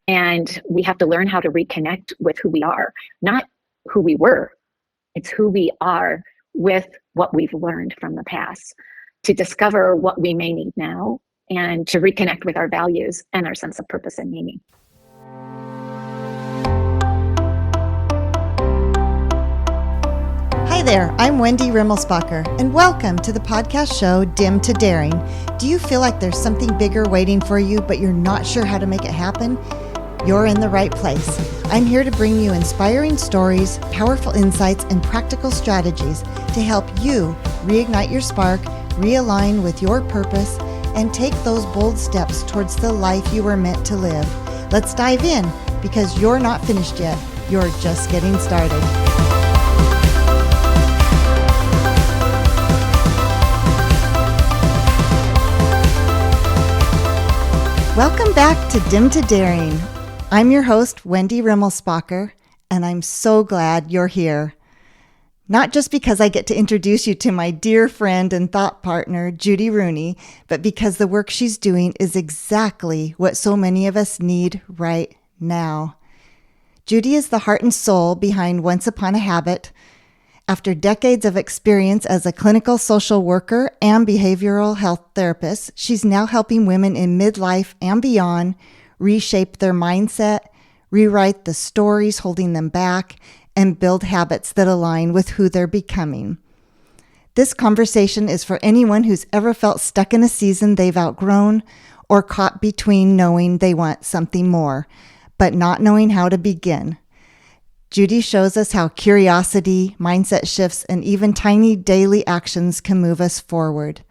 And we have to learn how to reconnect with who we are, not who we were. It's who we are with what we've learned from the past, to discover what we may need now and to reconnect with our values and our sense of purpose and meaning. Hi there, I'm Wendy Rimmelsbacher, and welcome to the podcast show Dim to Daring. Do you feel like there's something bigger waiting for you, but you're not sure how to make it happen? You're in the right place. I'm here to bring you inspiring stories, powerful insights, and practical strategies to help you reignite your spark, realign with your purpose, and take those bold steps towards the life you were meant to live. Let's dive in, because you're not finished yet. You're just getting started. Welcome back to Dim to Daring. I'm your host, Wendy Rimmelsbacher, and I'm so glad you're here. Not just because I get to introduce you to my dear friend and thought partner, Judy Rooney, but because the work she's doing is exactly what so many of us need right now. Judy is the heart and soul behind Once Upon a Habit. After decades of experience as a clinical social worker and behavioral health therapist, she's now helping women in midlife and beyond reshape their mindset, rewrite the stories holding them back, and build habits that align with who they're becoming. This conversation is for anyone who's ever felt stuck in a season they've outgrown or caught between knowing they want something more, but not knowing how to begin. Judy shows us how curiosity, mindset shifts, and even tiny daily actions can move us forward.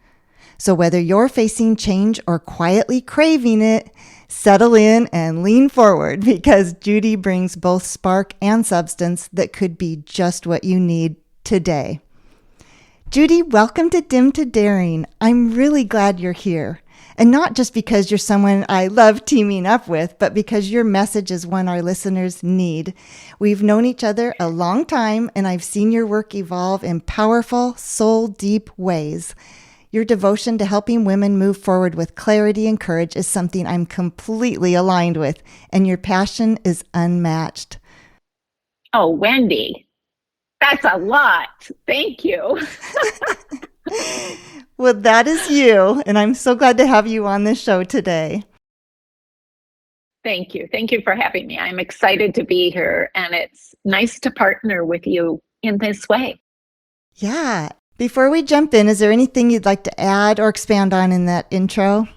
So whether you're facing change or quietly craving it, settle in and lean forward, because Judy brings both spark and substance that could be just what you need today. Judy, welcome to Dim to Daring. I'm really glad you're here. And not just because you're someone I love teaming up with, but because your message is one our listeners need. We've known each other a long time, and I've seen your work evolve in powerful, soul-deep ways. Your devotion to helping women move forward with clarity and courage is something I'm completely aligned with, and your passion is unmatched. Oh, Wendy, that's a lot. Thank you. Well, that is you, and I'm so glad to have you on this show today. Thank you. Thank you for having me. I'm excited to be here, and it's nice to partner with you in this way. Yeah. Before we jump in, is there anything you'd like to add or expand on in that intro?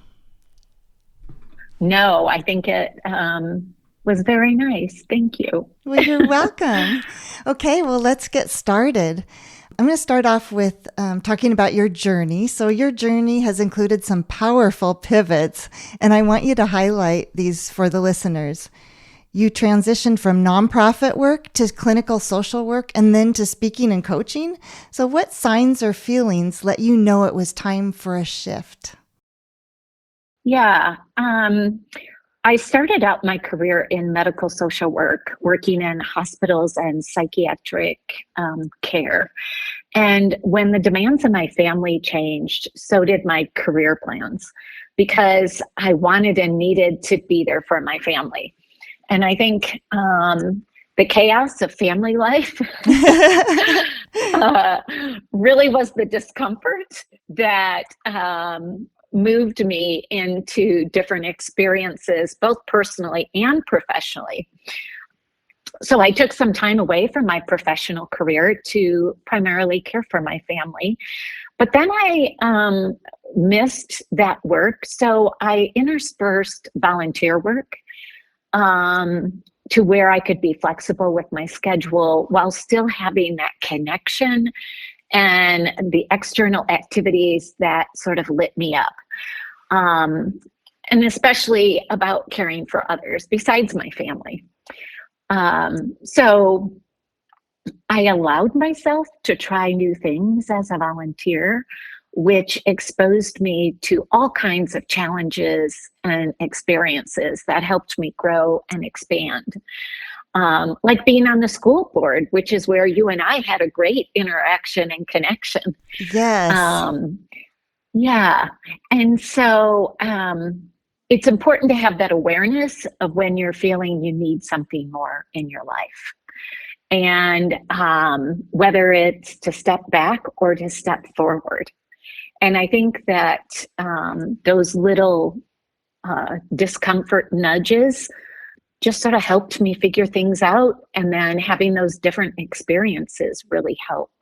No, I think it was very nice. Thank you. Well, you're welcome. Okay, well, let's get started. I'm going to start off with talking about your journey. So your journey has included some powerful pivots, and I want you to highlight these for the listeners. You transitioned from nonprofit work to clinical social work and then to speaking and coaching. So what signs or feelings let you know it was time for a shift? Yeah. I started out my career in medical social work, working in hospitals and psychiatric care. And when the demands of my family changed, so did my career plans, because I wanted and needed to be there for my family. And I think the chaos of family life really was the discomfort that moved me into different experiences, both personally and professionally. So I took some time away from my professional career to primarily care for my family. But then I missed that work. So I interspersed volunteer work to where I could be flexible with my schedule while still having that connection and the external activities that sort of lit me up. And especially about caring for others besides my family. So I allowed myself to try new things as a volunteer, which exposed me to all kinds of challenges and experiences that helped me grow and expand. Like being on the school board, which is where you and I had a great interaction and connection. Yes. Yeah. And so it's important to have that awareness of when you're feeling you need something more in your life. And whether it's to step back or to step forward. And I think that those little discomfort nudges just sort of helped me figure things out. And then having those different experiences really helped.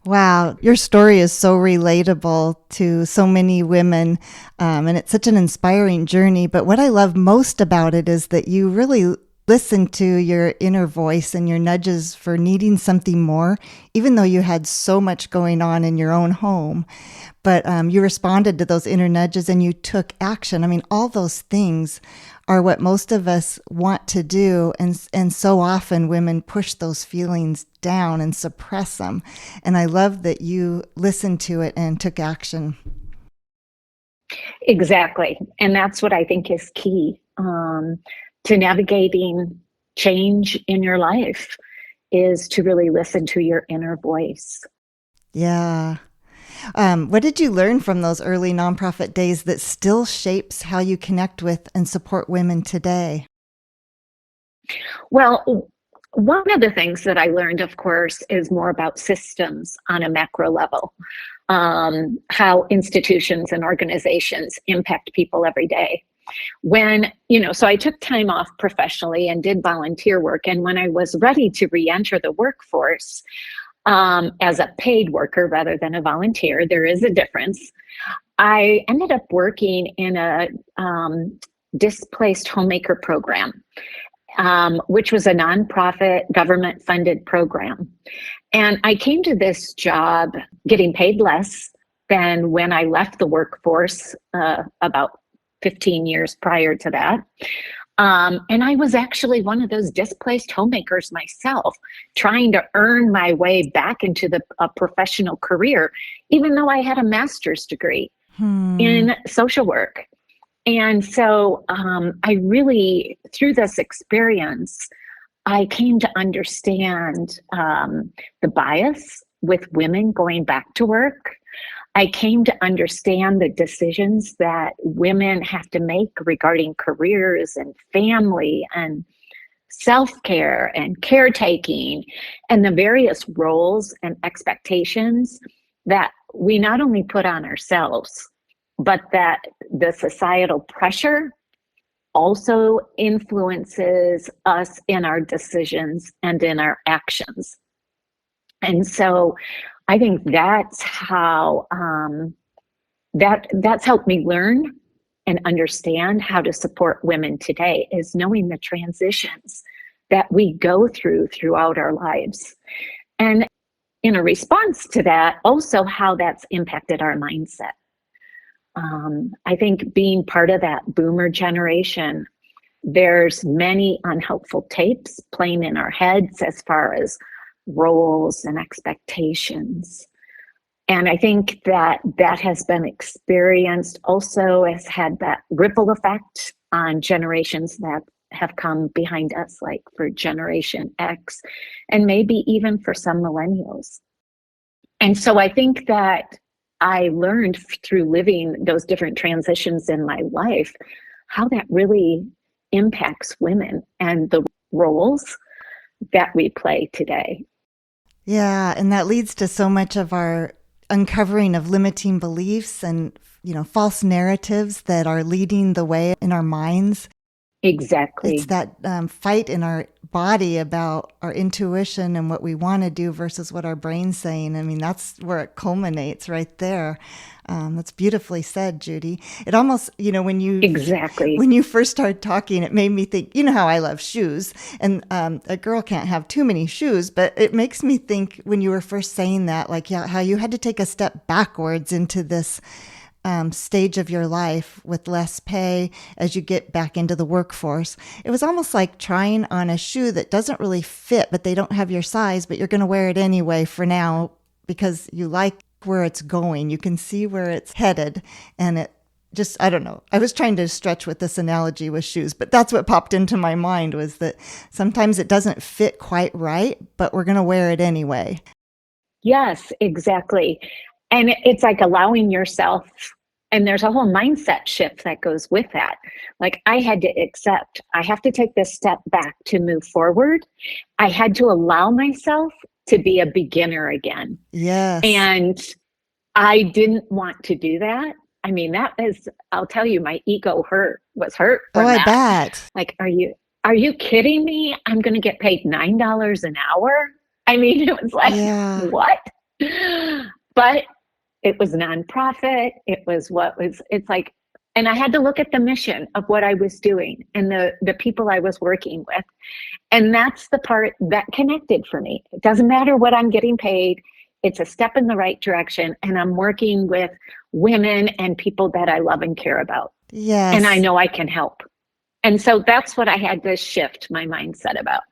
Wow, your story is so relatable to so many women, and it's such an inspiring journey. But what I love most about it is that you really listen to your inner voice and your nudges for needing something more, even though you had so much going on in your own home. But you responded to those inner nudges and you took action. I mean, all those things are what most of us want to do. And so often women push those feelings down and suppress them. And I love that you listened to it and took action. Exactly. And that's what I think is key to navigating change in your life, is to really listen to your inner voice. Yeah. What did you learn from those early nonprofit days that still shapes how you connect with and support women today? Well, one of the things that I learned, of course, is more about systems on a macro level, how institutions and organizations impact people every day. So I took time off professionally and did volunteer work. And when I was ready to re-enter the workforce, as a paid worker rather than a volunteer, there is a difference. I ended up working in a displaced homemaker program, which was a nonprofit government-funded program. And I came to this job getting paid less than when I left the workforce about 15 years prior to that. And I was actually one of those displaced homemakers myself, trying to earn my way back into a professional career, even though I had a master's degree in social work. And so I really, through this experience, I came to understand the bias with women going back to work. I came to understand the decisions that women have to make regarding careers and family and self-care and caretaking, and the various roles and expectations that we not only put on ourselves, but that the societal pressure also influences us in our decisions and in our actions. And so I think that's how that's helped me learn and understand how to support women today, is knowing the transitions that we go throughout our lives. And in a response to that, also how that's impacted our mindset. I think being part of that boomer generation, there's many unhelpful tapes playing in our heads as far as roles and expectations. And I think that has been experienced, also has had that ripple effect on generations that have come behind us, like for Generation X, and maybe even for some millennials. And so I think that I learned through living those different transitions in my life, how that really impacts women and the roles that we play today. Yeah, and that leads to so much of our uncovering of limiting beliefs and, false narratives that are leading the way in our minds. Exactly. It's that fight in our body about our intuition and what we want to do versus what our brain's saying. I mean, that's where it culminates right there. That's beautifully said, Judy. It almost, when you first started talking, it made me think, how I love shoes, and a girl can't have too many shoes, but it makes me think when you were first saying that, like, how you had to take a step backwards into this stage of your life with less pay as you get back into the workforce. It was almost like trying on a shoe that doesn't really fit, but they don't have your size, but you're going to wear it anyway for now because you like where it's going. You can see where it's headed, and it just, I don't know. I was trying to stretch with this analogy with shoes, but that's what popped into my mind, was that sometimes it doesn't fit quite right, but we're going to wear it anyway. Yes, exactly. And it's like allowing yourself And there's a whole mindset shift that goes with that. Like I had to accept, I have to take this step back to move forward. I had to allow myself to be a beginner again. Yes. And I didn't want to do that. I mean, that is, I'll tell you, my ego was hurt Oh, from I that. bet. Like, are you kidding me? I'm going to get paid $9 an hour. I mean, it was like, Yeah. what? But it was nonprofit. It's like, and I had to look at the mission of what I was doing and the people I was working with. And that's the part that connected for me. It doesn't matter what I'm getting paid. It's a step in the right direction. And I'm working with women and people that I love and care about. And I Yes. know I can help. And so that's what I had to shift my mindset about.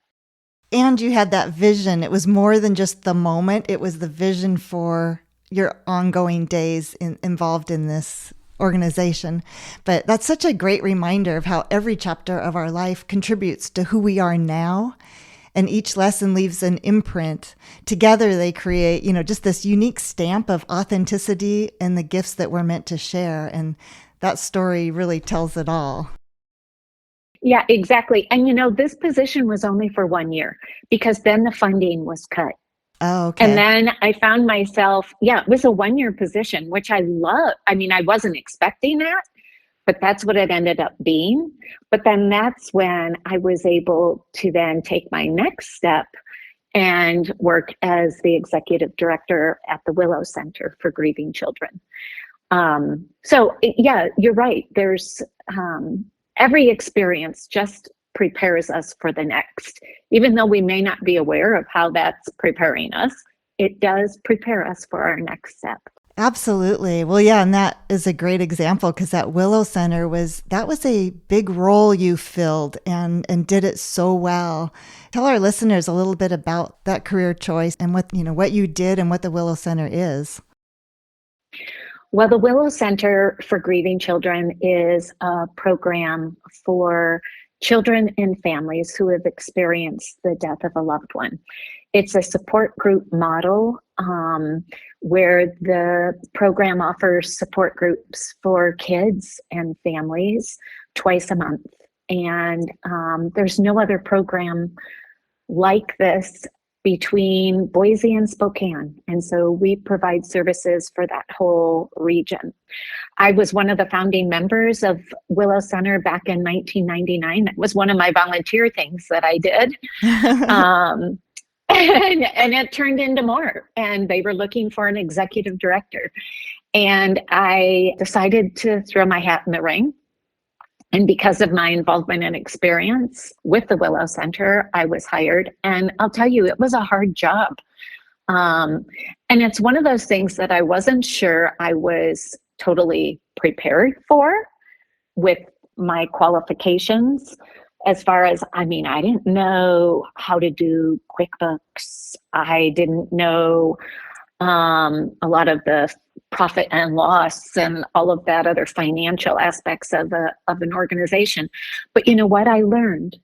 And you had that vision. It was more than just the moment, it was the vision for your ongoing days involved in this organization. But that's such a great reminder of how every chapter of our life contributes to who we are now. And each lesson leaves an imprint. Together, they create, just this unique stamp of authenticity and the gifts that we're meant to share. And that story really tells it all. Yeah, exactly. And this position was only for 1 year because then the funding was cut. Oh, okay. And then I found myself, it was a 1 year position, which I love. I mean, I wasn't expecting that, but that's what it ended up being. But then that's when I was able to then take my next step and work as the executive director at the Willow Center for Grieving Children. So you're right. There's every experience just prepares us for the next. Even though we may not be aware of how that's preparing us, it does prepare us for our next step. Absolutely. Well, yeah, and that is a great example because that Willow Center was a big role you filled and did it so well. Tell our listeners a little bit about that career choice and what you did and what the Willow Center is. Well, the Willow Center for Grieving Children is a program for children and families who have experienced the death of a loved one. It's a support group model where the program offers support groups for kids and families twice a month. And there's no other program like this between Boise and Spokane. And so we provide services for that whole region. I was one of the founding members of Willow Center back in 1999. That was one of my volunteer things that I did. And it turned into more. And they were looking for an executive director. And I decided to throw my hat in the ring. And because of my involvement and experience with the Willow Center, I was hired. And I'll tell you, it was a hard job. And it's one of those things that I wasn't sure I was totally prepared for with my qualifications. As far as, I didn't know how to do QuickBooks. I didn't know a lot of the profit and loss and all of that other financial aspects of an organization. But you know what? I learned,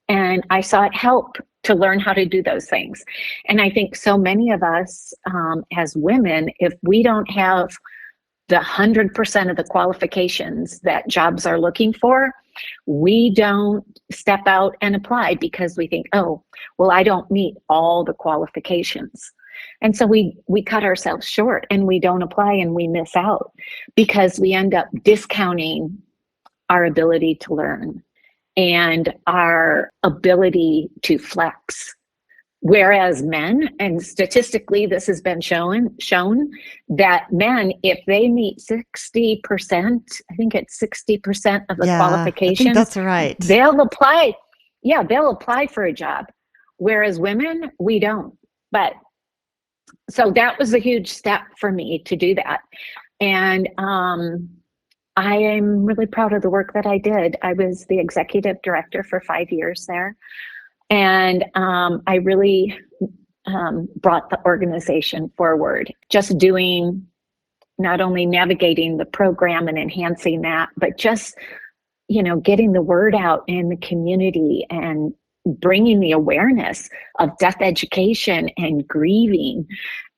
and I sought help to learn how to do those things. And I think so many of us as women, if we don't have the 100% of the qualifications that jobs are looking for, we don't step out and apply because we think, oh, well, I don't meet all the qualifications. And so we cut ourselves short and we don't apply and we miss out because we end up discounting our ability to learn and our ability to flex. Whereas men, and statistically this has been shown that men, if they meet 60%, I think it's 60% of the qualifications, I think that's right. They'll apply. Yeah, they'll apply for a job. Whereas women, we don't. But so that was a huge step for me to do that. And I am really proud of the work that I did. I was the executive director for 5 years there. And I really brought the organization forward, just doing, not only navigating the program and enhancing that, but just, getting the word out in the community and bringing the awareness of death education and grieving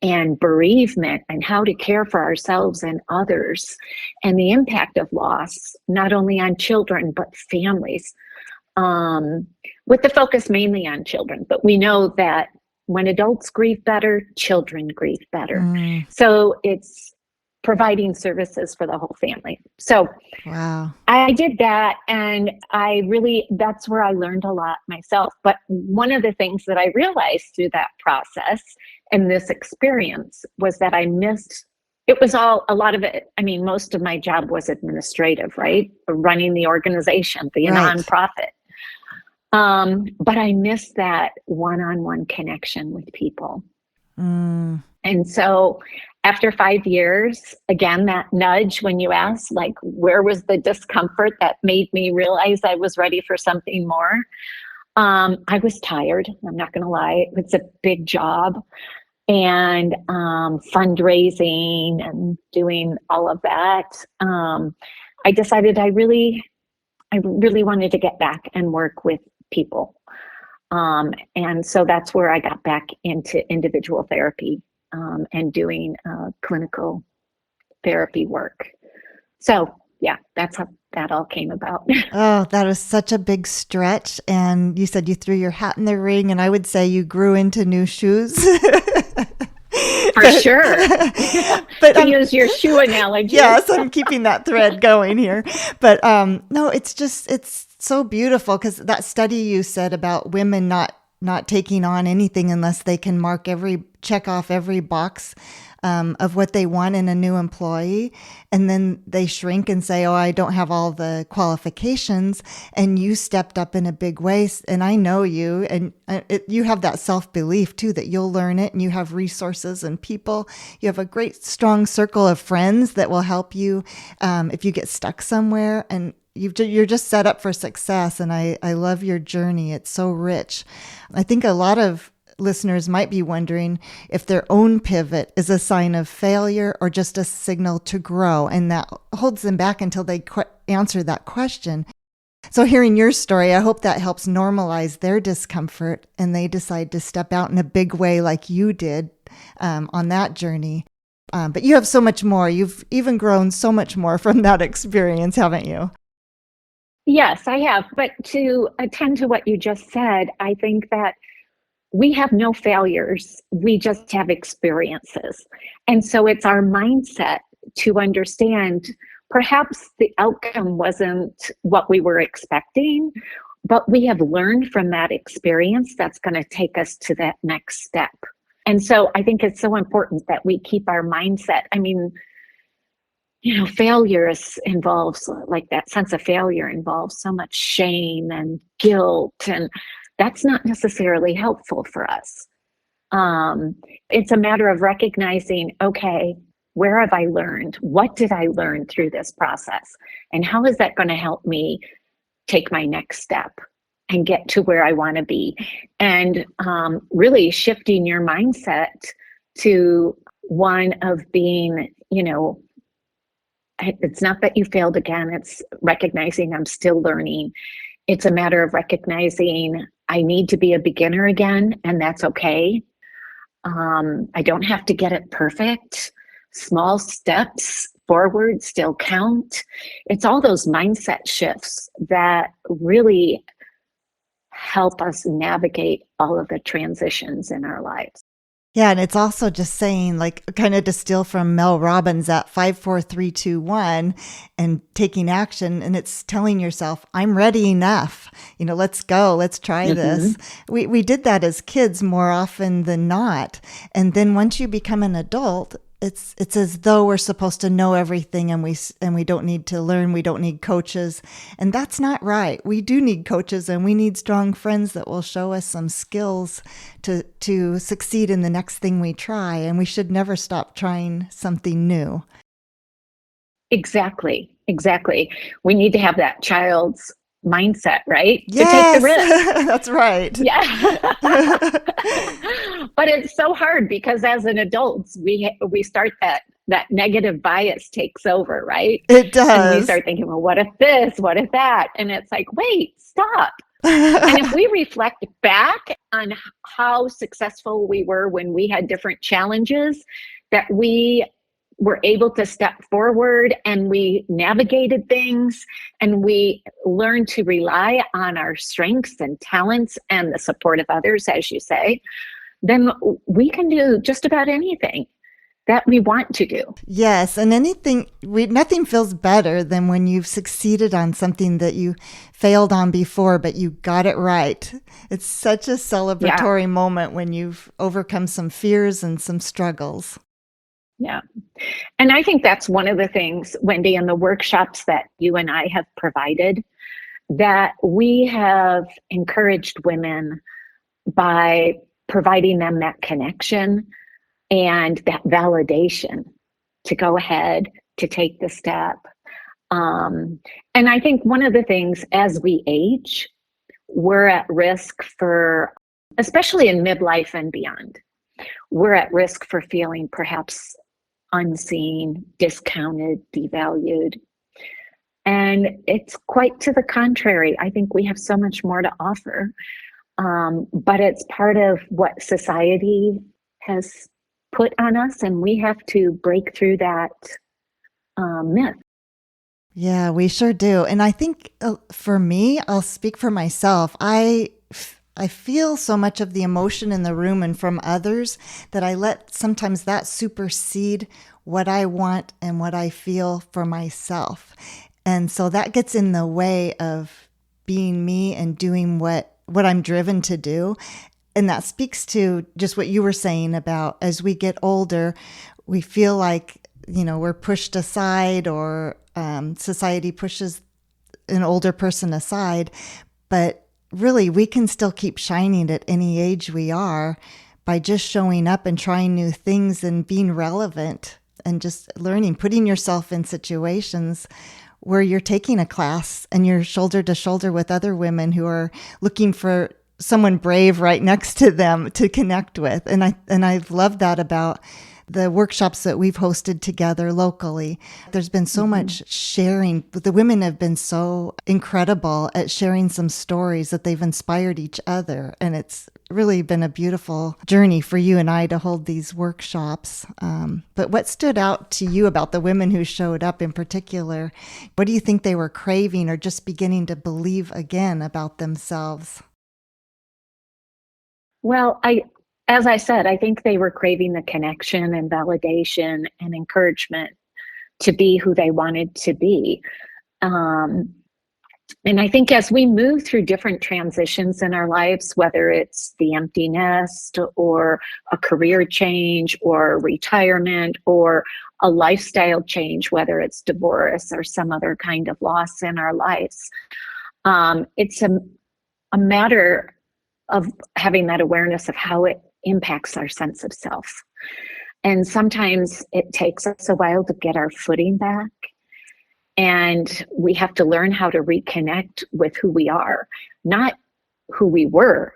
and bereavement and how to care for ourselves and others, and the impact of loss, not only on children, but families, with the focus mainly on children. But we know that when adults grieve better, children grieve better. So it's providing services for the whole family. So Wow. I did that, and that's where I learned a lot myself. But one of the things that I realized through that process and this experience was that it was a lot of it. I mean, most of my job was administrative, right? Running the organization, the nonprofit. But I missed that one-on-one connection with people. And so after 5 years, again, that nudge when you ask, like, where was the discomfort that made me realize I was ready for something more? I was tired. I'm not going to lie. It's a big job, and fundraising and doing all of that. I decided I really wanted to get back and work with people. And so that's where I got back into individual therapy, and doing clinical therapy work. So yeah, that's how that all came about. Oh, that was such a big stretch. And you said you threw your hat in the ring, and I would say you grew into new shoes. For sure. But to use your shoe analogy. Yes, I'm keeping that thread going here. But no, it's so beautiful, because that study you said about women not taking on anything unless they can check off every box of what they want in a new employee. And then they shrink and say, oh, I don't have all the qualifications. And you stepped up in a big way. And I know you, and you have that self-belief too, that you'll learn it, and you have resources and people. You have a great, strong circle of friends that will help you if you get stuck somewhere. And you're just set up for success. And I love your journey. It's so rich. I think a lot of listeners might be wondering if their own pivot is a sign of failure or just a signal to grow. And that holds them back until they answer that question. So hearing your story, I hope that helps normalize their discomfort and they decide to step out in a big way like you did on that journey. But you have so much more. You've even grown so much more from that experience, haven't you? Yes, I have. But to attend to what you just said, I think that we have no failures. We just have experiences. And so it's our mindset to understand perhaps the outcome wasn't what we were expecting, but we have learned from that experience that's going to take us to that next step. And so I think it's so important that we keep our mindset. I mean, failure involves, like, that sense of failure involves so much shame and guilt, and that's not necessarily helpful for us. It's a matter of recognizing, okay, where have I learned? What did I learn through this process? And how is that going to help me take my next step and get to where I want to be? And really shifting your mindset to one of being, it's not that you failed again. It's recognizing I'm still learning. It's a matter of recognizing I need to be a beginner again, and that's okay. I don't have to get it perfect. Small steps forward still count. It's all those mindset shifts that really help us navigate all of the transitions in our lives. Yeah, and it's also just saying, like, kind of distill from Mel Robbins at 5, 4, 3, 2, 1 and taking action. And it's telling yourself, I'm ready enough. Let's go. Let's try this. We did that as kids more often than not. And then once you become an adult, it's as though we're supposed to know everything and we don't need to learn. We don't need coaches. And that's not right. We do need coaches, and we need strong friends that will show us some skills to succeed in the next thing we try. And we should never stop trying something new. Exactly. We need to have that child's mindset, right? Yes, to take the risk. That's right. Yeah. But it's so hard because as an adult, we start that negative bias takes over, right? It does. And we start thinking, well, what if this? What if that? And it's like, wait, stop. And if we reflect back on how successful we were when we had different challenges, that we were able to step forward and we navigated things and we learned to rely on our strengths and talents and the support of others, as you say, then we can do just about anything that we want to do. Yes, and nothing feels better than when you've succeeded on something that you failed on before, but you got it right. It's such a celebratory moment when you've overcome some fears and some struggles. Yeah. And I think that's one of the things, Wendy, in the workshops that you and I have provided, that we have encouraged women by providing them that connection and that validation to go ahead, to take the step. And I think one of the things, as we age, we're at risk for, especially in midlife and beyond, we're at risk for feeling perhaps unseen, discounted, devalued. And it's quite to the contrary. I think we have so much more to offer. But it's part of what society has put on us, and we have to break through that myth. Yeah, we sure do. And I think for me, I'll speak for myself. I feel so much of the emotion in the room and from others that I let sometimes that supersede what I want and what I feel for myself. And so that gets in the way of being me and doing what I'm driven to do. And that speaks to just what you were saying about as we get older, we feel like, we're pushed aside or society pushes an older person aside. But really, we can still keep shining at any age we are by just showing up and trying new things and being relevant and just learning, putting yourself in situations where you're taking a class and you're shoulder to shoulder with other women who are looking for someone brave right next to them to connect with. And I've loved that about the workshops that we've hosted together locally. There's been so much sharing. The women have been so incredible at sharing some stories that they've inspired each other. And it's really been a beautiful journey for you and I to hold these workshops. But what stood out to you about the women who showed up in particular? What do you think they were craving or just beginning to believe again about themselves? Well, as I said, I think they were craving the connection and validation and encouragement to be who they wanted to be. And I think as we move through different transitions in our lives, whether it's the empty nest or a career change or retirement or a lifestyle change, whether it's divorce or some other kind of loss in our lives, it's a matter of having that awareness of how it impacts our sense of self. And sometimes it takes us a while to get our footing back. And we have to learn how to reconnect with who we are, not who we were.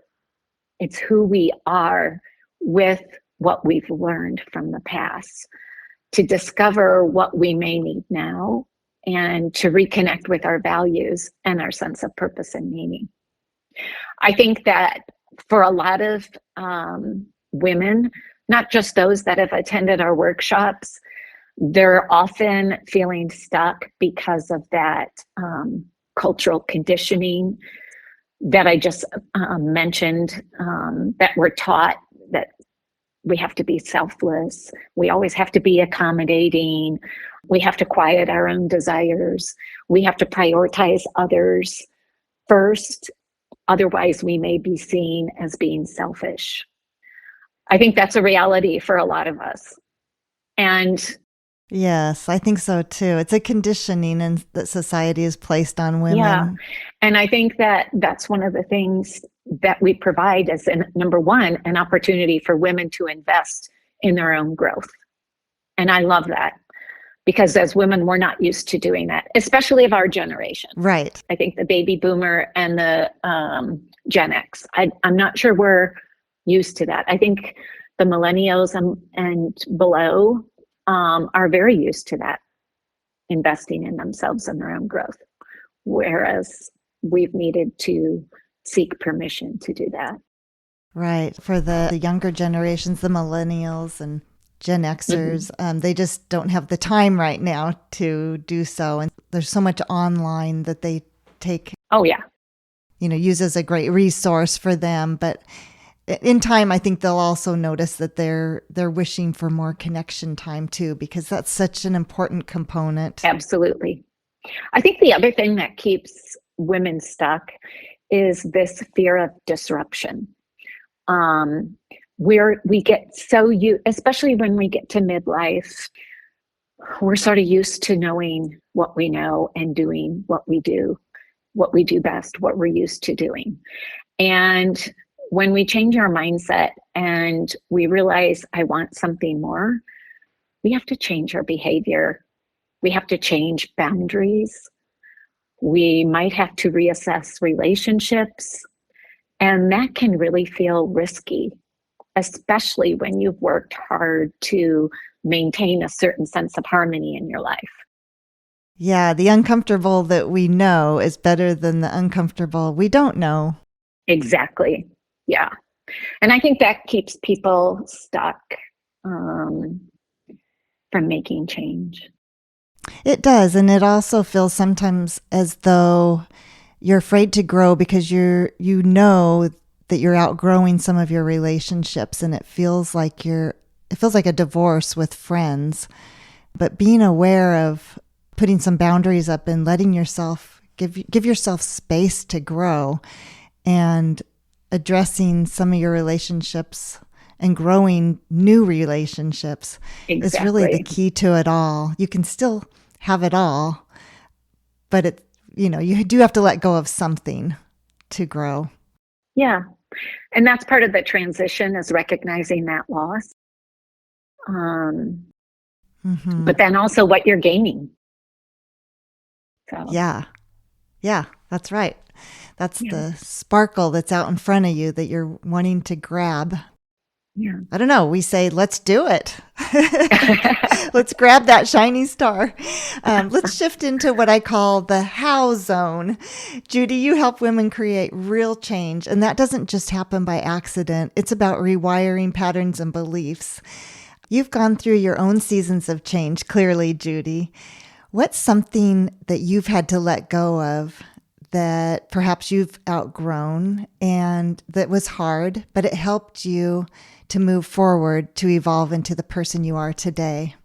It's who we are with what we've learned from the past, to discover what we may need now and to reconnect with our values and our sense of purpose and meaning. I think that for a lot of women, not just those that have attended our workshops, they're often feeling stuck because of that cultural conditioning that I just mentioned, that we're taught that we have to be selfless, we always have to be accommodating, we have to quiet our own desires, we have to prioritize others first, otherwise we may be seen as being selfish. I think that's a reality for a lot of us. And yes, I think so too. It's a conditioning that society has placed on women. yeah, and I think that that's one of the things that we provide as number one, an opportunity for women to invest in their own growth. And I love that because as women, we're not used to doing that, especially of our generation. Right. I think the baby boomer and the Gen X, I'm not sure we're used to that. I think the millennials and below are very used to that, investing in themselves and their own growth. Whereas we've needed to seek permission to do that. Right. For the younger generations, the millennials and Gen Xers, they just don't have the time right now to do so. And there's so much online that they take, Oh, yeah. Use as a great resource for them. But in time, I think they'll also notice that they're wishing for more connection time too, because that's such an important component. Absolutely. I think the other thing that keeps women stuck is this fear of disruption. We get so especially when we get to midlife, we're sort of used to knowing what we know and doing what we do best, what we're used to doing. And when we change our mindset and we realize I want something more, we have to change our behavior. We have to change boundaries. We might have to reassess relationships. And that can really feel risky, especially when you've worked hard to maintain a certain sense of harmony in your life. Yeah, the uncomfortable that we know is better than the uncomfortable we don't know. Exactly. Yeah. And I think that keeps people stuck from making change. It does. And it also feels sometimes as though you're afraid to grow because you know that you're outgrowing some of your relationships, and it feels like a divorce with friends. But being aware of putting some boundaries up and letting yourself give yourself space to grow and addressing some of your relationships and growing new relationships is really the key to it all. You can still have it all, but you do have to let go of something to grow. Yeah. And that's part of the transition, is recognizing that loss. But then also what you're gaining. So. Yeah, that's right. That's the sparkle that's out in front of you that you're wanting to grab. Yeah. I don't know. We say, let's do it. Let's grab that shiny star. Let's shift into what I call the how zone. Judy, you help women create real change, and that doesn't just happen by accident. It's about rewiring patterns and beliefs. You've gone through your own seasons of change, clearly, Judy. What's something that you've had to let go of that perhaps you've outgrown and that was hard, but it helped you to move forward, to evolve into the person you are today?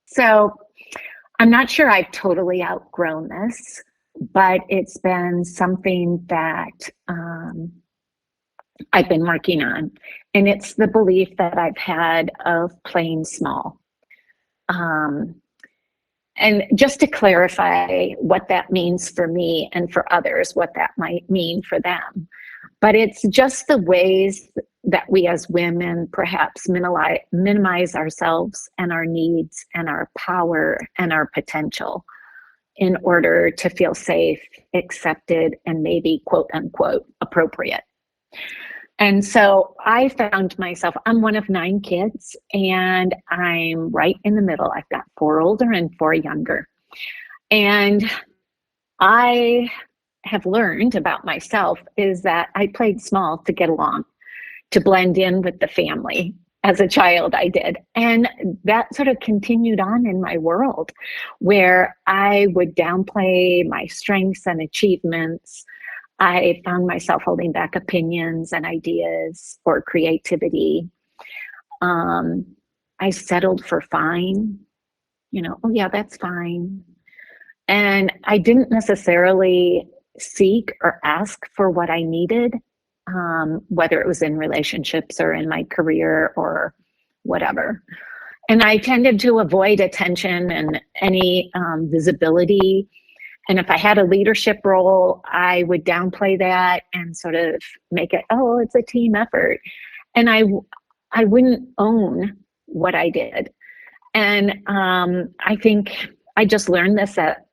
So I'm not sure I've totally outgrown this, but it's been something that I've been working on. And it's the belief that I've had of playing small. And just to clarify what that means for me and for others, what that might mean for them. But it's just the ways that we as women perhaps minimize ourselves and our needs and our power and our potential in order to feel safe, accepted, and maybe quote unquote appropriate. And so I found myself, I'm one of 9 kids, and I'm right in the middle. I've got 4 older and 4 younger. And I have learned about myself is that I played small to get along, to blend in with the family. As a child, I did. And that sort of continued on in my world, where I would downplay my strengths and achievements. I found myself holding back opinions and ideas or creativity. I settled for fine, oh yeah, that's fine. And I didn't necessarily seek or ask for what I needed, whether it was in relationships or in my career or whatever. And I tended to avoid attention and any visibility. And if I had a leadership role, I would downplay that and sort of make it, oh, it's a team effort. And I wouldn't own what I did. And I think I just learned this at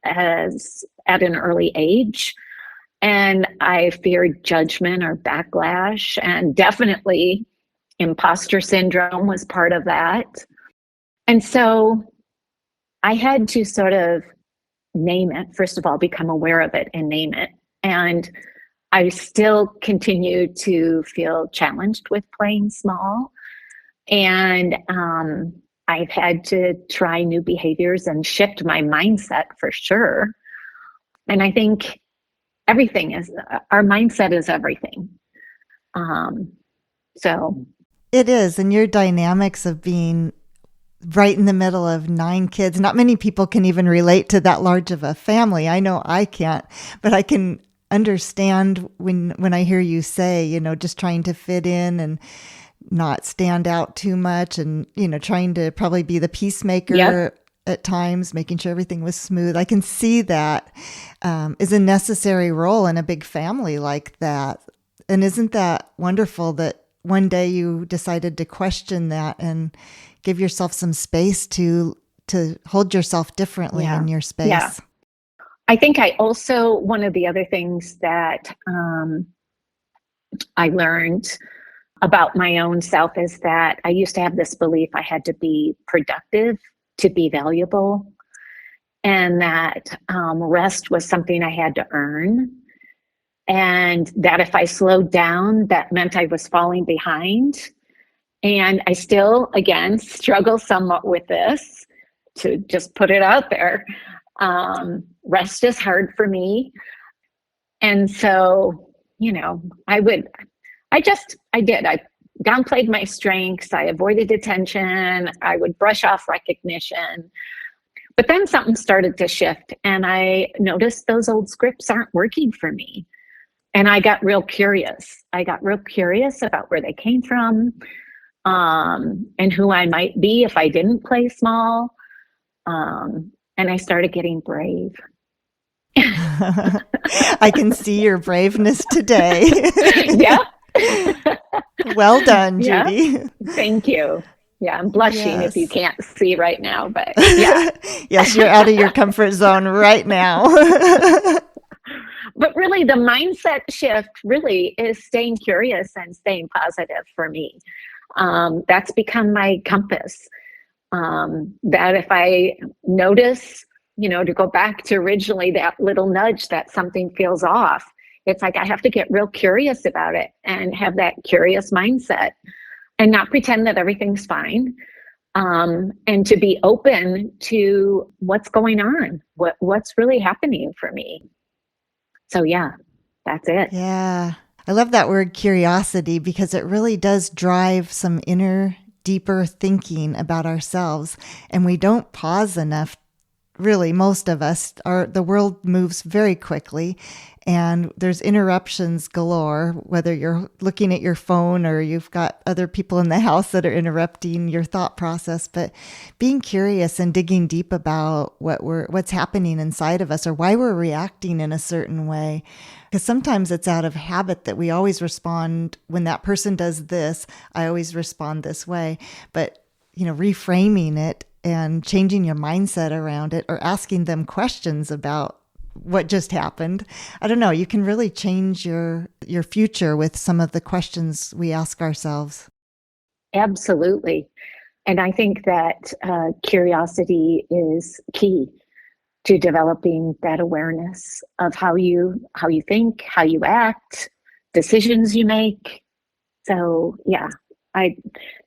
an early age. And I feared judgment or backlash, and definitely imposter syndrome was part of that. And so I had to sort of name it, first of all, become aware of it and name it. And I still continue to feel challenged with playing small. And I've had to try new behaviors and shift my mindset for sure. And I think our mindset is everything. So it is. And your dynamics of being right in the middle of 9 kids, not many people can even relate to that large of a family. I know I can't, but I can understand when I hear you say, just trying to fit in and not stand out too much, and trying to probably be the peacemaker. Yep. At times, making sure everything was smooth. I can see that is a necessary role in a big family like that. And isn't that wonderful that one day you decided to question that and give yourself some space to hold yourself differently in your space? Yeah. I think one of the other things that I learned about my own self is that I used to have this belief I had to be productive to be valuable, and that rest was something I had to earn, and that if I slowed down, that meant I was falling behind. And I still, again, struggle somewhat with this, to just put it out there. Rest is hard for me. And so, I downplayed my strengths. I avoided attention. I would brush off recognition. But then something started to shift, and I noticed those old scripts aren't working for me. And I got real curious. About where they came from, and who I might be if I didn't play small. And I started getting brave. I can see your braveness today. Yeah. Well done, Judy. Yeah. Thank you. Yeah, I'm blushing if you can't see right now, but yeah. Yes, you're out of your comfort zone right now. But really, the mindset shift really is staying curious and staying positive for me. That's become my compass. That if I notice, to go back to originally that little nudge that something feels off, it's like I have to get real curious about it and have that curious mindset and not pretend that everything's fine, and to be open to what's going on, what's really happening for me. So yeah, that's it. Yeah. I love that word curiosity, because it really does drive some inner, deeper thinking about ourselves. And we don't pause enough. Really, most of us the world moves very quickly, and there's interruptions galore, whether you're looking at your phone or you've got other people in the house that are interrupting your thought process. But being curious and digging deep about what's happening inside of us, or why we're reacting in a certain way. Because sometimes it's out of habit that we always respond when that person does this, I always respond this way. But, reframing it and changing your mindset around it, or asking them questions about what just happened. I don't know, you can really change your future with some of the questions we ask ourselves. Absolutely. And I think that curiosity is key to developing that awareness of how you think, how you act, decisions you make. So yeah,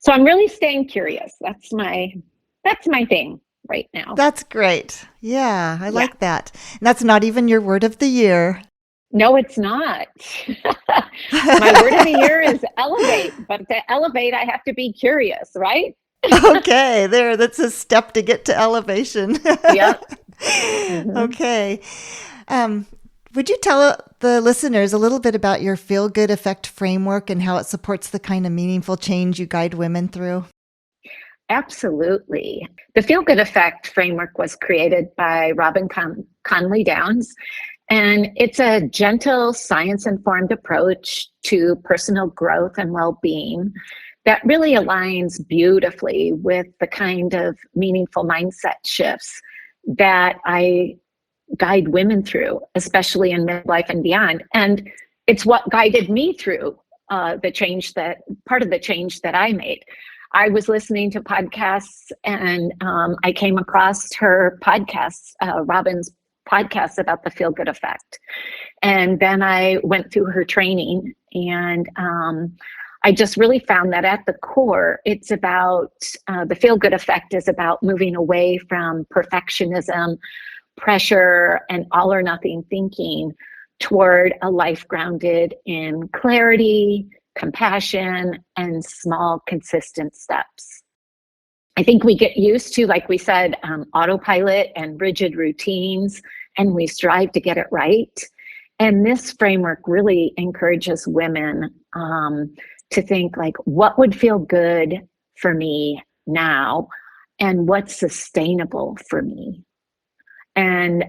so I'm really staying curious. That's my thing right now. That's great. Yeah, I like that. And that's not even your word of the year. No, it's not. My word of the year is elevate. But to elevate, I have to be curious, right? Okay, that's a step to get to elevation. Yep. Mm-hmm. Okay. Would you tell the listeners a little bit about your Feel Good Effect framework and how it supports the kind of meaningful change you guide women through? Absolutely. The Feel Good Effect framework was created by Robin Conley Downs, and it's a gentle, science-informed approach to personal growth and well-being that really aligns beautifully with the kind of meaningful mindset shifts that I guide women through, especially in midlife and beyond. And it's what guided me through part of the change that I made. I was listening to podcasts, and I came across her podcast, Robin's podcast, about the Feel Good Effect. And then I went through her training, and I just really found that at the core, it's about the feel good effect is about moving away from perfectionism, pressure, and all or nothing thinking toward a life grounded in clarity, compassion, and small, consistent steps. I think we get used to, like we said, autopilot and rigid routines, and we strive to get it right. And this framework really encourages women to think like, what would feel good for me now, and what's sustainable for me. And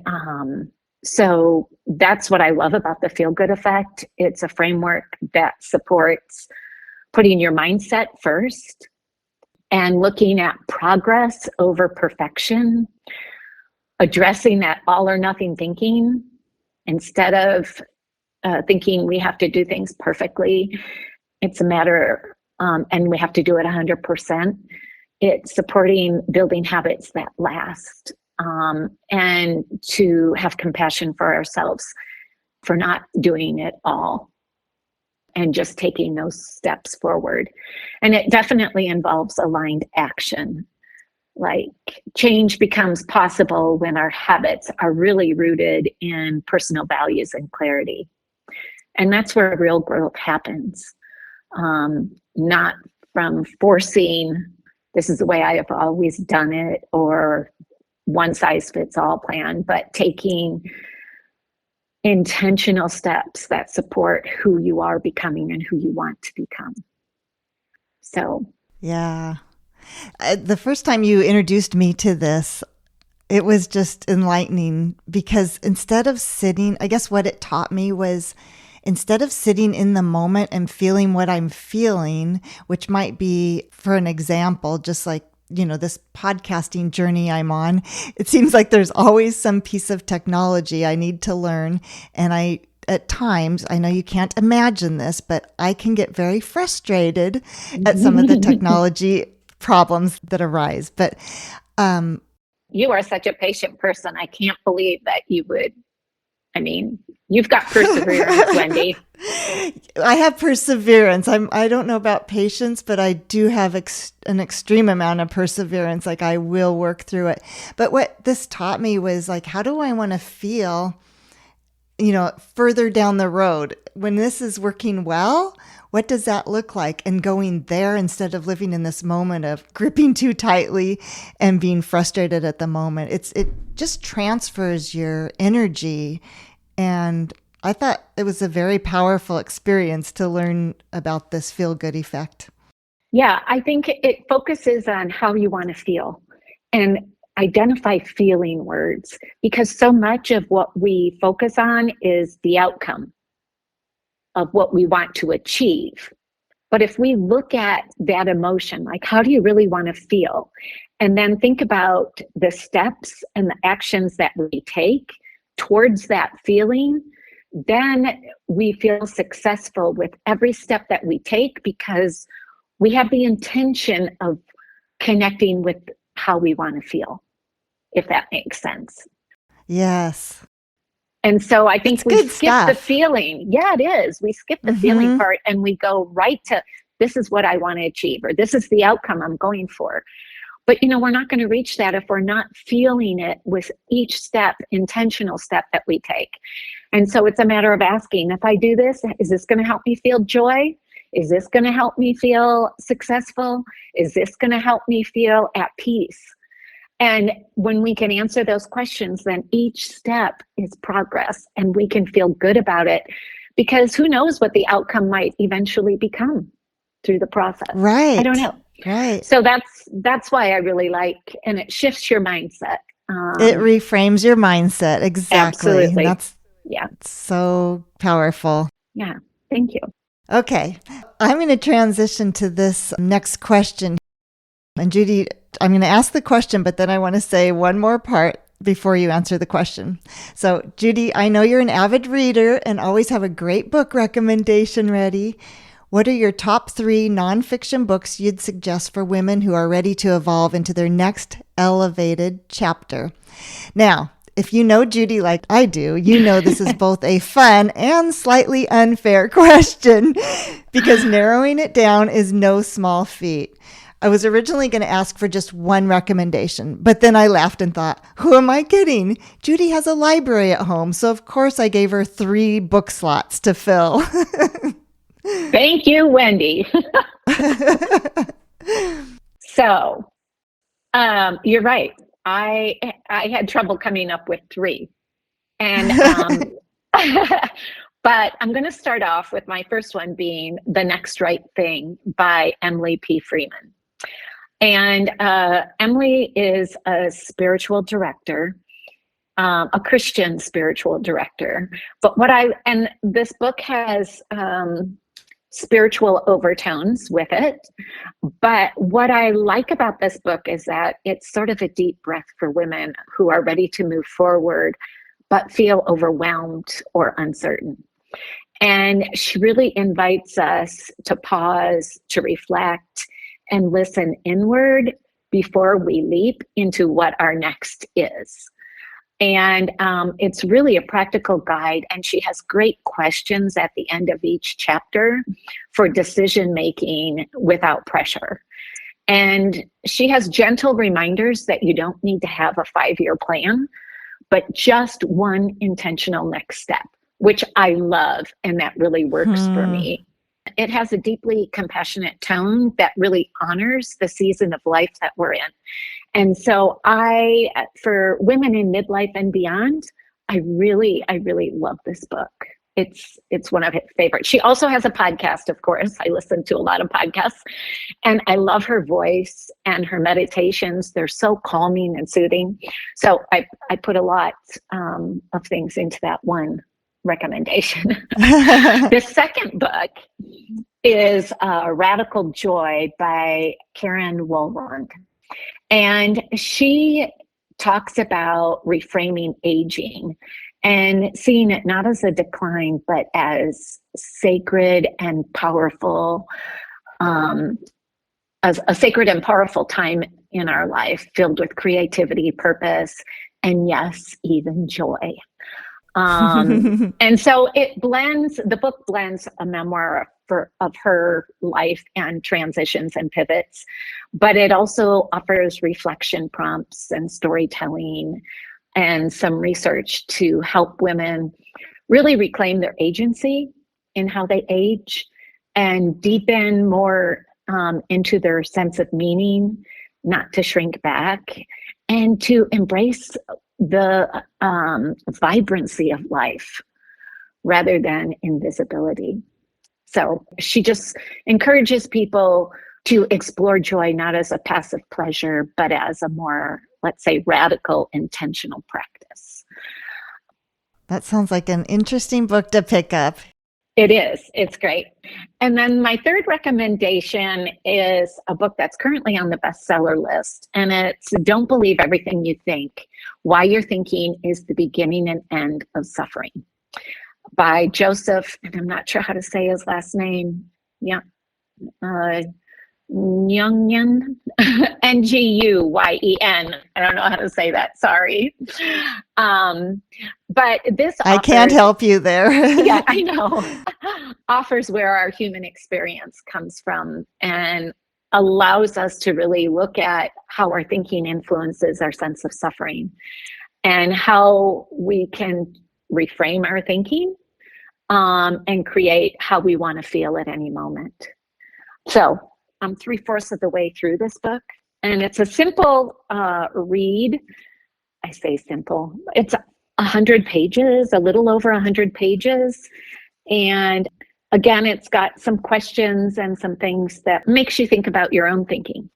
so that's what I love about the feel good effect. It's a framework that supports putting your mindset first and looking at progress over perfection, addressing that all or nothing thinking instead of thinking we have to do things perfectly. It's a matter, and we have to do it 100%. It's supporting building habits that last, and to have compassion for ourselves for not doing it all and just taking those steps forward. And it definitely involves aligned action. Like, change becomes possible when our habits are really rooted in personal values and clarity. And that's where real growth happens. Not from forcing, this is the way I have always done it, or one size fits all plan, but taking intentional steps that support who you are becoming and who you want to become. So, yeah. The first time you introduced me to this, it was just enlightening, because instead of sitting, I guess what it taught me was, instead of sitting in the moment and feeling what I'm feeling, which might be, for an example, just like, this podcasting journey I'm on, it seems like there's always some piece of technology I need to learn. And at times, I know you can't imagine this, but I can get very frustrated at some of the technology problems that arise. But you are such a patient person. I can't believe that you would. You've got perseverance, Wendy. I have perseverance. I don't know about patience, but I do have an extreme amount of perseverance. Like, I will work through it. But what this taught me was, like, how do I want to feel, further down the road when this is working well? What does that look like? And going there instead of living in this moment of gripping too tightly and being frustrated at the moment. It just transfers your energy. And I thought it was a very powerful experience to learn about this feel-good effect. Yeah, I think it focuses on how you want to feel and identify feeling words, because so much of what we focus on is the outcome of what we want to achieve. But if we look at that emotion, like, how do you really want to feel? And then think about the steps and the actions that we take towards that feeling, then we feel successful with every step that we take, because we have the intention of connecting with how we want to feel, if that makes sense. Yes. And so I think we skip the feeling. Yeah, it is. We skip the feeling part and we go right to, this is what I want to achieve, or this is the outcome I'm going for. But, we're not going to reach that if we're not feeling it with each step, intentional step that we take. And so it's a matter of asking, if I do this, is this going to help me feel joy? Is this going to help me feel successful? Is this going to help me feel at peace? And when we can answer those questions, then each step is progress, and we can feel good about it, because who knows what the outcome might eventually become through the process. Right. I don't know. Right. So that's why I really like, and it shifts your mindset. It reframes your mindset. Exactly. Absolutely. That's so powerful. Yeah. Thank you. Okay. I'm going to transition to this next question. And Judy, I'm going to ask the question, but then I want to say one more part before you answer the question. So, Judy, I know you're an avid reader and always have a great book recommendation ready. What are your top 3 nonfiction books you'd suggest for women who are ready to evolve into their next elevated chapter? Now, If you know Judy like I do, you know this is both a fun and slightly unfair question because narrowing it down is no small feat. I was originally going to ask for just one recommendation, but then I laughed and thought, who am I kidding? Judy has a library at home, so of course I gave her 3 book slots to fill. Thank you, Wendy. So, you're right. I had trouble coming up with 3. And but I'm going to start off with my first one being The Next Right Thing by Emily P. Freeman. And Emily is a spiritual director, a Christian spiritual director. But and this book has spiritual overtones with it. But what I like about this book is that it's sort of a deep breath for women who are ready to move forward, but feel overwhelmed or uncertain. And she really invites us to pause, to reflect, and listen inward before we leap into what our next is. And it's really a practical guide, and she has great questions at the end of each chapter for decision making without pressure. And she has gentle reminders that you don't need to have a 5-year plan, but just one intentional next step, which I love, and that really works for me. It has a deeply compassionate tone that really honors the season of life that we're in. And so for women in midlife and beyond, I really love this book. It's one of her favorites. She also has a podcast, of course. I listen to a lot of podcasts, and I love her voice and her meditations. They're so calming and soothing. So I put a lot of things into that one recommendation. The second book is Radical Joy by Karen Wohlrund. And she talks about reframing aging and seeing it not as a decline, but as sacred and powerful, as a sacred and powerful time in our life filled with creativity, purpose, and yes, even joy. And so the book blends a memoir of her life and transitions and pivots, but it also offers reflection prompts and storytelling and some research to help women really reclaim their agency in how they age and deepen more into their sense of meaning, not to shrink back, and to embrace the vibrancy of life rather than invisibility. So she just encourages people to explore joy not as a passive pleasure, but as a more, let's say, radical, intentional practice. That sounds like an interesting book to pick up. It is. It's great. And then my third recommendation is a book that's currently on the bestseller list, and it's Don't Believe Everything You Think: Why Your Thinking is the Beginning and End of Suffering by Joseph, and I'm not sure how to say his last name. Yeah. Nguyen, Nguyen. I don't know how to say that. Sorry. But this I can't help you there. Yeah, I know. Offers where our human experience comes from and allows us to really look at how our thinking influences our sense of suffering and how we can reframe our thinking and create how we want to feel at any moment. So I'm 3/4 of the way through this book, and it's a simple read. I say simple. It's 100 pages, a little over 100 pages. And again, it's got some questions and some things that makes you think about your own thinking.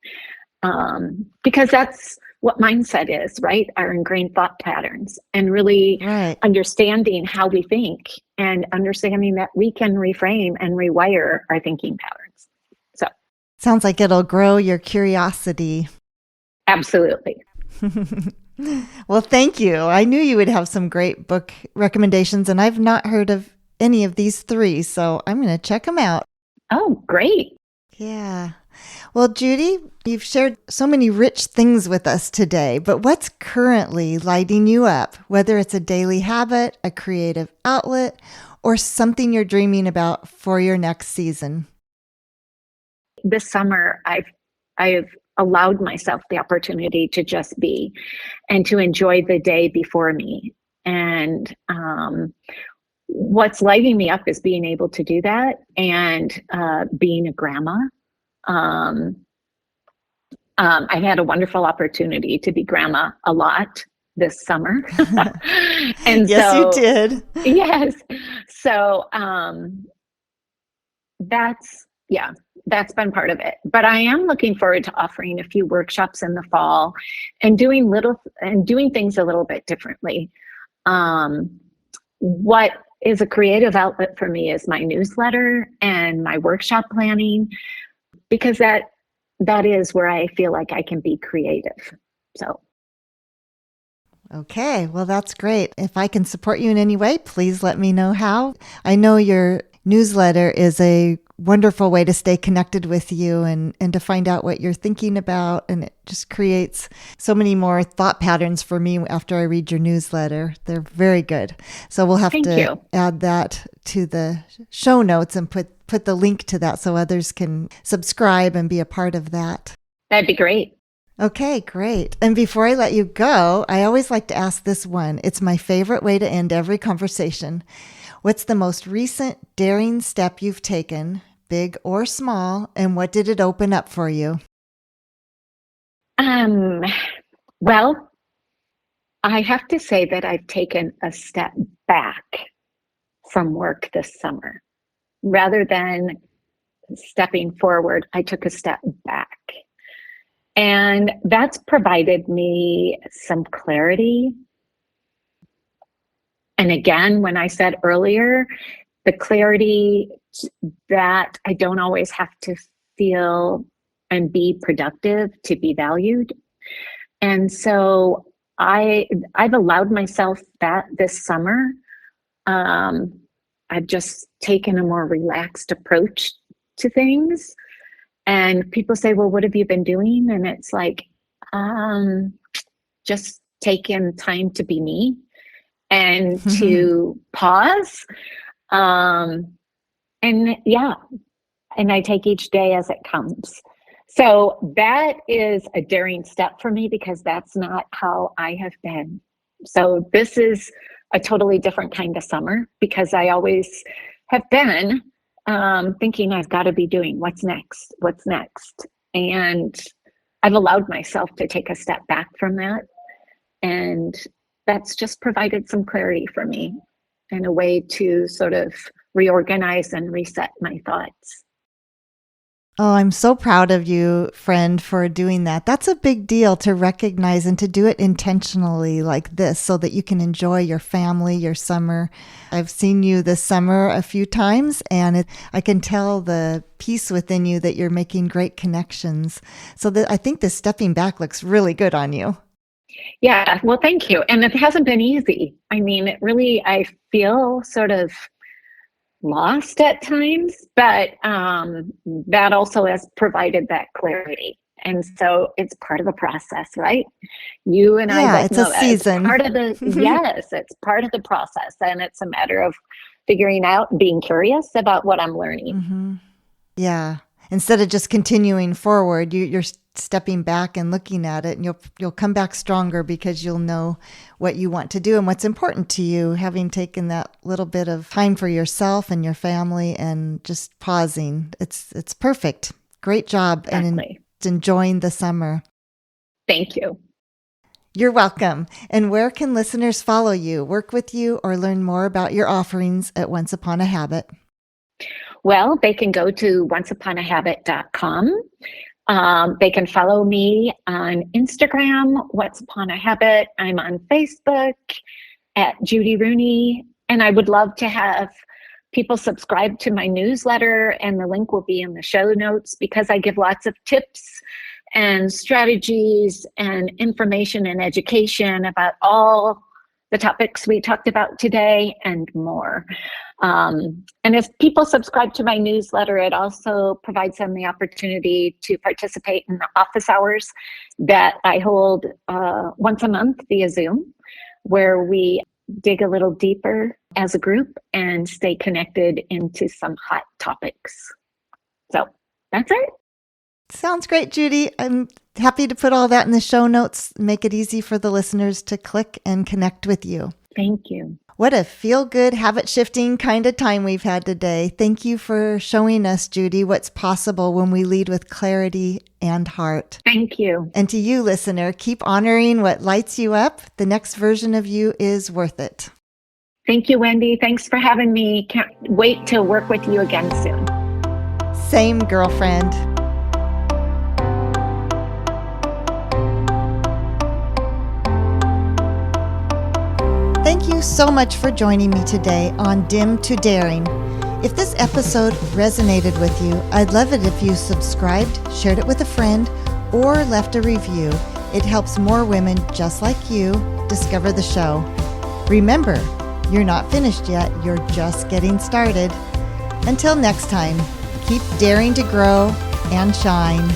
Because that's what mindset is, right? Our ingrained thought patterns, and really understanding how we think and understanding that we can reframe and rewire our thinking patterns. So sounds like it'll grow your curiosity. Absolutely. Well, thank you. I knew you would have some great book recommendations, and I've not heard of any of these 3, so I'm going to check them out. Oh, great. Yeah. Well, Judy, you've shared so many rich things with us today, but what's currently lighting you up, whether it's a daily habit, a creative outlet, or something you're dreaming about for your next season? This summer, I've allowed myself the opportunity to just be and to enjoy the day before me. And what's lighting me up is being able to do that and being a grandma. Um, I've had a wonderful opportunity to be grandma a lot this summer. And Yes, you so, did. yes. So yeah, that's been part of it. But I am looking forward to offering a few workshops in the fall and doing things a little bit differently. What is a creative outlet for me is my newsletter and my workshop planning, because that is where I feel like I can be creative. So, Okay, well, that's great. If I can support you in any way, please let me know how. I know your newsletter is a wonderful way to stay connected with you and to find out what you're thinking about. And it just creates so many more thought patterns for me after I read your newsletter. They're very good. So we'll have thank to you. add that to the show notes and put the link to that so others can subscribe and be a part of that. That'd be great. Okay, great. And before I let you go, I always like to ask this one. It's my favorite way to end every conversation. What's the most recent daring step you've taken, big or small, and what did it open up for you? Well, I have to say that I've taken a step back from work this summer. Rather than stepping forward, I took a step back. And that's provided me some clarity. And again, when I said earlier, the clarity that I don't always have to feel and be productive to be valued. And so I've allowed myself that this summer. I've just taken a more relaxed approach to things. And people say, well, what have you been doing? And it's like, just taking time to be me and to pause. And yeah, and I take each day as it comes. So that is a daring step for me because that's not how I have been. So this is a totally different kind of summer because I always have been thinking I've got to be doing what's next, what's next. And I've allowed myself to take a step back from that. And that's just provided some clarity for me and a way to sort of reorganize and reset my thoughts. Oh, I'm so proud of you, friend, for doing that. That's a big deal to recognize and to do it intentionally like this so that you can enjoy your family, your summer. I've seen you this summer a few times, and I can tell the peace within you that you're making great connections. So I think this stepping back looks really good on you. Yeah, well, thank you. And it hasn't been easy. I mean, it really, I feel sort of lost at times, but that also has provided that clarity. And so it's part of the process, right? You and I Yeah, both it's a know that it's season. part of the, yes, it's part of the process. And it's a matter of figuring out, being curious about what I'm learning. Mm-hmm. Yeah. Instead of just continuing forward, you're stepping back and looking at it, and you'll come back stronger because you'll know what you want to do and what's important to you, having taken that little bit of time for yourself and your family and just pausing. It's perfect. Great job. Exactly. And enjoying the summer. Thank you. You're welcome. And where can listeners follow you, work with you, or learn more about your offerings at Once Upon a Habit? Well, they can go to onceuponahabit.com. They can follow me on Instagram, Once Upon a Habit. I'm on Facebook at Judy Rooney. And I would love to have people subscribe to my newsletter, and the link will be in the show notes because I give lots of tips and strategies and information and education about all the topics we talked about today and more. And if people subscribe to my newsletter, it also provides them the opportunity to participate in the office hours that I hold once a month via Zoom, where we dig a little deeper as a group and stay connected into some hot topics. So that's it. Sounds great, Judy. I'm happy to put all that in the show notes, make it easy for the listeners to click and connect with you. Thank you. What a feel-good, habit-shifting kind of time we've had today. Thank you for showing us, Judy, what's possible when we lead with clarity and heart. Thank you. And to you, listener, keep honoring what lights you up. The next version of you is worth it. Thank you, Wendy. Thanks for having me. Can't wait to work with you again soon. Same, girlfriend. Thank you so much for joining me today on Dim to Daring. If this episode resonated with you, I'd love it if you subscribed, shared it with a friend, or left a review. It helps more women just like you discover the show. Remember, you're not finished yet, you're just getting started. Until next time, keep daring to grow and shine.